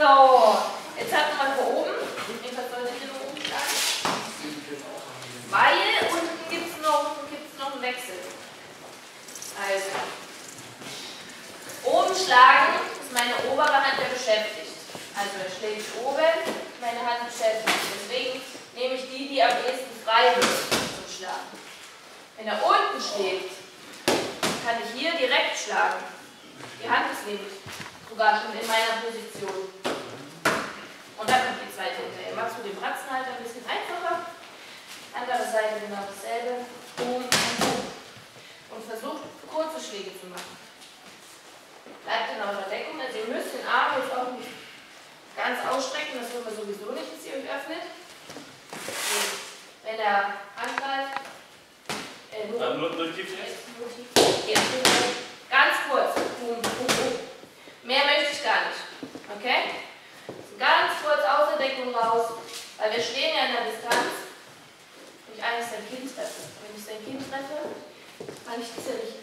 So, jetzt hatten wir hier oben, jedenfalls sollte ich hier noch oben schlagen, weil unten gibt es noch einen Wechsel. Also, oben schlagen ist meine obere Hand ja beschäftigt. Also er schlägt oben, meine Hand beschäftigt. Deswegen nehme ich die am ehesten frei wird zum Schlagen. Wenn er unten schlägt, kann ich hier direkt schlagen. Die Hand ist nämlich sogar schon in meiner Position. Und dann kommt die zweite hinterher. Machst du den Bratzenhalter ein bisschen einfacher. Andere Seite genau dasselbe. Boom, boom. Und versucht kurze Schläge zu machen. Bleibt in eurer Deckung. Also ihr müsst den Arm jetzt auch nicht ganz ausstrecken. Das wollen wir sowieso nicht, dass ihr euch öffnet. So. Wenn er angreift, nur tief jetzt. Ganz kurz. Boom, boom, boom. Mehr möchte ich gar nicht. Okay? Ganz kurz aus der Deckung raus, weil wir stehen ja in der Distanz und ich eigentlich sein Kind treffe. Wenn ich sein Kind treffe, kann ich das ja nicht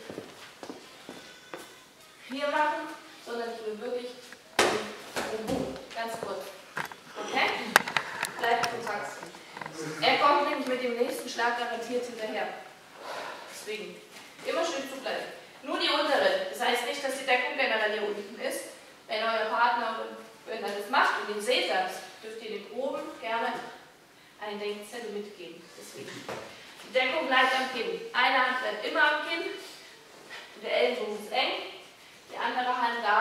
hier machen, sondern ich will wirklich ganz kurz. Okay? Bleibt Kontakt. Er kommt nämlich mit dem nächsten Schlag garantiert hinterher. Deswegen immer schön zu bleiben. Nur die untere. Das heißt nicht, dass die Deckung generell hier unten ist. Wenn euer Partner wenn er das macht und ihr seht das, dürft ihr dem oben gerne einen Denkzettel mitgeben. Deswegen. Die Deckung bleibt am Kinn. Eine Hand bleibt immer am Kinn. Und der Ellenbogen ist eng. Die andere Hand darf